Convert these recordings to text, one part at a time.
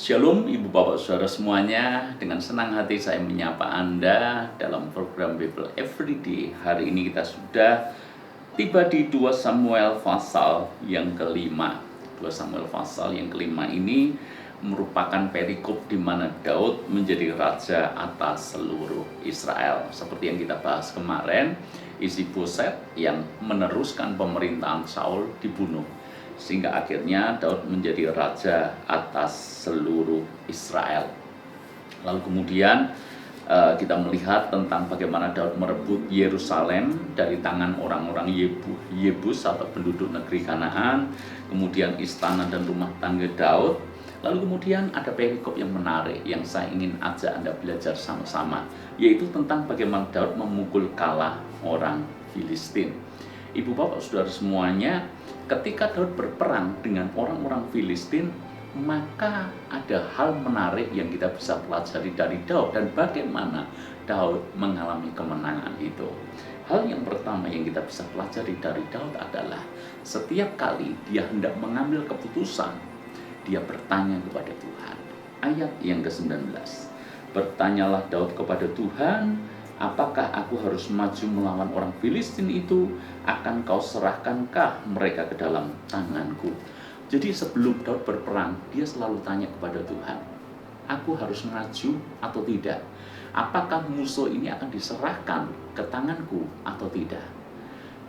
Shalom Ibu Bapak Saudara semuanya, dengan senang hati saya menyapa Anda dalam program Bible Everyday. Hari ini kita sudah tiba di 2 Samuel pasal yang kelima. 2 Samuel pasal yang kelima ini merupakan perikop di mana Daud menjadi raja atas seluruh Israel. Seperti yang kita bahas kemarin, Isi-Boset yang meneruskan pemerintahan Saul dibunuh, sehingga akhirnya Daud menjadi raja atas seluruh Israel. Lalu kemudian kita melihat tentang bagaimana Daud merebut Yerusalem dari tangan orang-orang Yebus atau penduduk negeri Kanaan, kemudian istana dan rumah tangga Daud. Lalu kemudian ada perikop yang menarik yang saya ingin ajak Anda belajar sama-sama, yaitu tentang bagaimana Daud memukul kalah orang Filistin. Ibu bapak saudara semuanya, ketika Daud berperang dengan orang-orang Filistin, maka ada hal menarik yang kita bisa pelajari dari Daud dan bagaimana Daud mengalami kemenangan itu. Hal yang pertama yang kita bisa pelajari dari Daud adalah setiap kali dia hendak mengambil keputusan, dia bertanya kepada Tuhan. Ayat yang ke-19, bertanyalah Daud kepada Tuhan, apakah aku harus maju melawan orang Filistin itu? Akan kau serahkankah mereka ke dalam tanganku? Jadi sebelum Daud berperang, dia selalu tanya kepada Tuhan, aku harus maju atau tidak? Apakah musuh ini akan diserahkan ke tanganku atau tidak?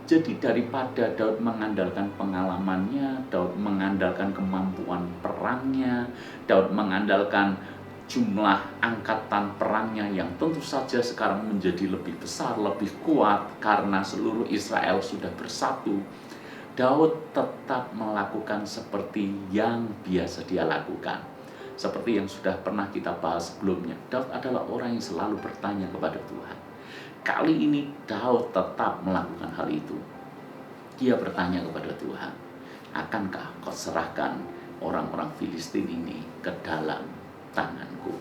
Jadi daripada Daud mengandalkan pengalamannya, Daud mengandalkan kemampuan perangnya, Daud mengandalkan jumlah angkatan perangnya yang tentu saja sekarang menjadi lebih besar, lebih kuat karena seluruh Israel sudah bersatu, Daud tetap melakukan seperti yang biasa dia lakukan. Seperti yang sudah pernah kita bahas sebelumnya, Daud adalah orang yang selalu bertanya kepada Tuhan. Kali ini Daud tetap melakukan hal itu. Dia bertanya kepada Tuhan, akankah kau serahkan orang-orang Filistin ini ke dalam tanganku?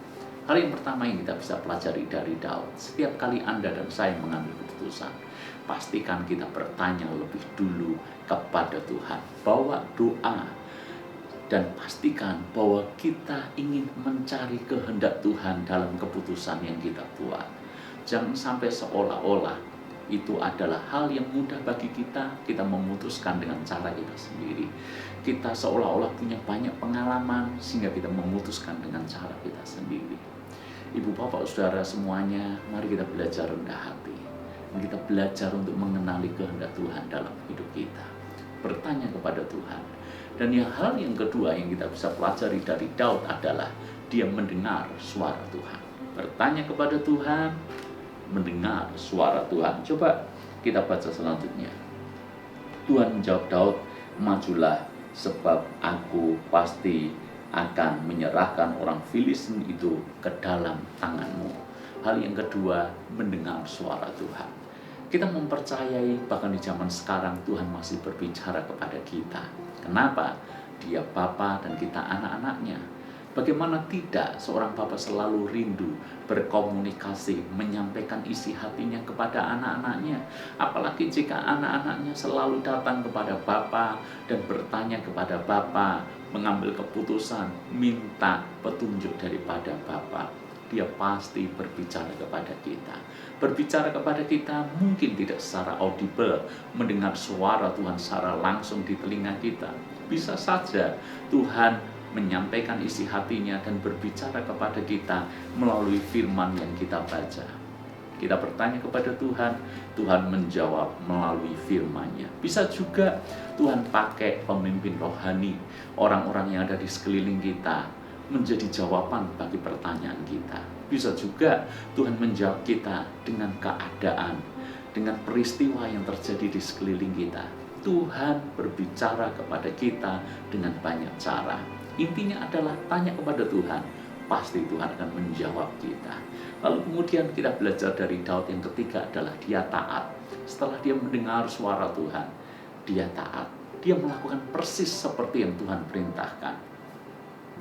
Hal yang pertama yang kita bisa pelajari dari Daud, setiap kali Anda dan saya mengambil keputusan, pastikan kita bertanya lebih dulu kepada Tuhan. Bawa doa dan pastikan bahwa kita ingin mencari kehendak Tuhan dalam keputusan yang kita buat. Jangan sampai seolah-olah itu adalah hal yang mudah bagi kita memutuskan dengan cara kita sendiri. Kita seolah-olah punya banyak pengalaman sehingga kita memutuskan dengan cara kita sendiri. Ibu bapak saudara semuanya, mari kita belajar rendah hati. Kita belajar untuk mengenali kehendak Tuhan dalam hidup kita. Bertanya kepada Tuhan. Dan hal yang kedua yang kita bisa pelajari dari Daud adalah dia mendengar suara Tuhan. Bertanya kepada Tuhan, mendengar suara Tuhan. Coba kita baca selanjutnya. Tuhan menjawab Daud, majulah sebab aku pasti akan menyerahkan orang Filistin itu ke dalam tanganmu. Hal yang kedua, mendengar suara Tuhan. Kita mempercayai bahkan di zaman sekarang Tuhan masih berbicara kepada kita. Kenapa? Dia Bapa dan kita anak-anaknya. Bagaimana tidak seorang Bapa selalu rindu berkomunikasi, menyampaikan isi hatinya kepada anak-anaknya. Apalagi jika anak-anaknya selalu datang kepada Bapa dan bertanya kepada Bapa, mengambil keputusan, minta petunjuk daripada Bapa. Dia pasti berbicara kepada kita. Berbicara kepada kita mungkin tidak secara audible, mendengar suara Tuhan secara langsung di telinga kita. Bisa saja Tuhan menyampaikan isi hatinya dan berbicara kepada kita melalui firman yang kita baca. Kita bertanya kepada Tuhan, Tuhan menjawab melalui firman-Nya. Bisa juga Tuhan pakai pemimpin rohani, orang-orang yang ada di sekeliling kita, menjadi jawaban bagi pertanyaan kita. Bisa juga Tuhan menjawab kita dengan keadaan, dengan peristiwa yang terjadi di sekeliling kita. Tuhan berbicara kepada kita dengan banyak cara. Intinya adalah tanya kepada Tuhan, pasti Tuhan akan menjawab kita. Lalu kemudian kita belajar dari Daud yang ketiga adalah dia taat. Setelah dia mendengar suara Tuhan, dia taat. Dia melakukan persis seperti yang Tuhan perintahkan.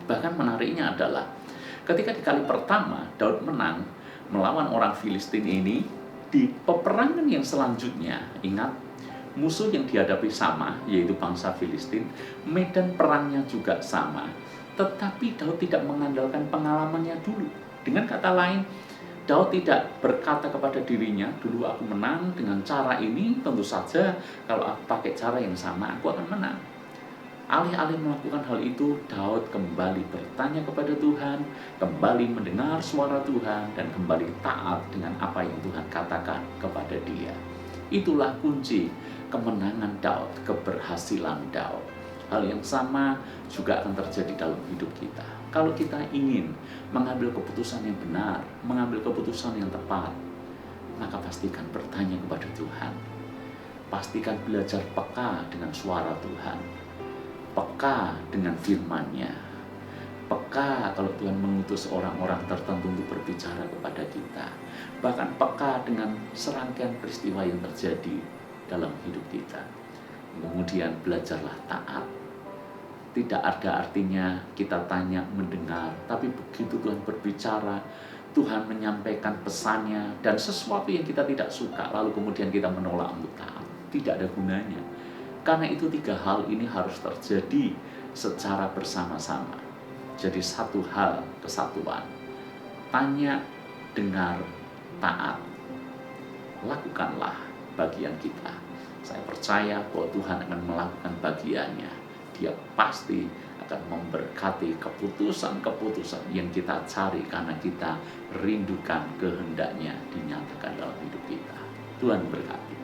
Bahkan menariknya adalah ketika di kali pertama Daud menang melawan orang Filistin ini, di peperangan yang selanjutnya, ingat, musuh yang dihadapi sama, yaitu bangsa Filistin, medan perangnya juga sama. Tetapi Daud tidak mengandalkan pengalamannya dulu. Dengan kata lain, Daud tidak berkata kepada dirinya, dulu aku menang dengan cara ini, tentu saja kalau aku pakai cara yang sama, aku akan menang. Alih-alih melakukan hal itu, Daud kembali bertanya kepada Tuhan, kembali mendengar suara Tuhan, dan kembali taat dengan apa yang Tuhan katakan kepada dia. Itulah kunci kemenangan Daud, keberhasilan Daud. Hal yang sama juga akan terjadi dalam hidup kita. Kalau kita ingin mengambil keputusan yang benar, mengambil keputusan yang tepat, maka pastikan bertanya kepada Tuhan. Pastikan belajar peka dengan suara Tuhan, peka dengan firman-Nya, peka kalau Tuhan mengutus orang-orang tertentu untuk berbicara kepada kita, bahkan peka dengan serangkaian peristiwa yang terjadi dalam hidup kita. Kemudian belajarlah taat. Tidak ada artinya kita tanya mendengar, tapi begitu Tuhan berbicara, Tuhan menyampaikan pesannya, dan sesuatu yang kita tidak suka, lalu kemudian kita menolak untuk taat, tidak ada gunanya. Karena itu 3 hal ini harus terjadi secara bersama-sama. Jadi satu hal, kesatuan. Tanya, dengar, taat. Lakukanlah bagian kita. Saya percaya bahwa Tuhan akan melakukan bagiannya. Dia pasti akan memberkati keputusan-keputusan yang kita cari karena kita rindukan kehendaknya dinyatakan dalam hidup kita. Tuhan berkati.